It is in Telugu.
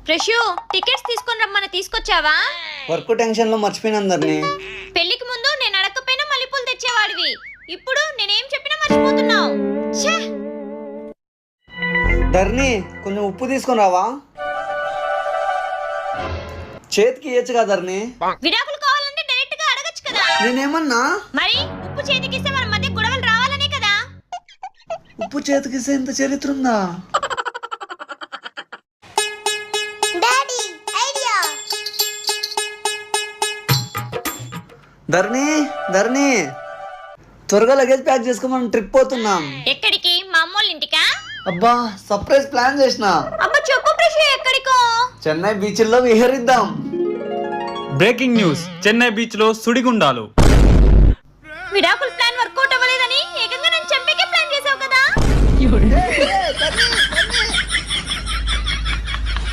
ఫ్రెష్ టికెట్స్ తీసుకొని రమ్మని తీసుకొచ్చావా? వర్క్ టెన్షన్ లో మర్చిపోయినా అందరినీ. పెళ్లికి ముందు నేను అడగకపోయినా మల్లెపూలు తెచ్చేవాడివి, ఇప్పుడు నేనేం చెప్పినా మర్చిపోతున్నావు. ధర్ని కొంచెం ఉప్పు తీసుకొని రావా? చేతికి ఇయ్యచ్చు కదా ధర్ని. విడాకులు కావాలంటే డైరెక్ట్ గా అడగచ్చు కదా. నేనేమన్నా? మరి ఉప్పు చేతికిస్తే మన మధ్య గొడవలు రావాలనే కదా. ఉప్పు చేతికిస్తే ఇంత చరిత్ర ఉందా? ధర్ని ధర్ని త్వరగా లగేజ్ ప్యాక్ చేసుకో, మనం ట్రిప్ పోతున్నాం. ఎక్కడికి? మా అమ్మోళ్ళ ఇంటికా? అబ్బా సర్ప్రైజ్ ప్లాన్ చేసిన. అబ్బా చెప్పు ఫ్రెష్, ఎక్కడికో? చెన్నై బీచ్ లో విహరిద్దాం. బ్రేకింగ్ న్యూస్, చెన్నై బీచ్ లో సుడిగుండాలు. విడాకుల ప్లాన్ వర్కౌట్ అవ్వలేదని ఏకంగా నన్ను చంపేకే ప్లాన్ చేసావు కదా.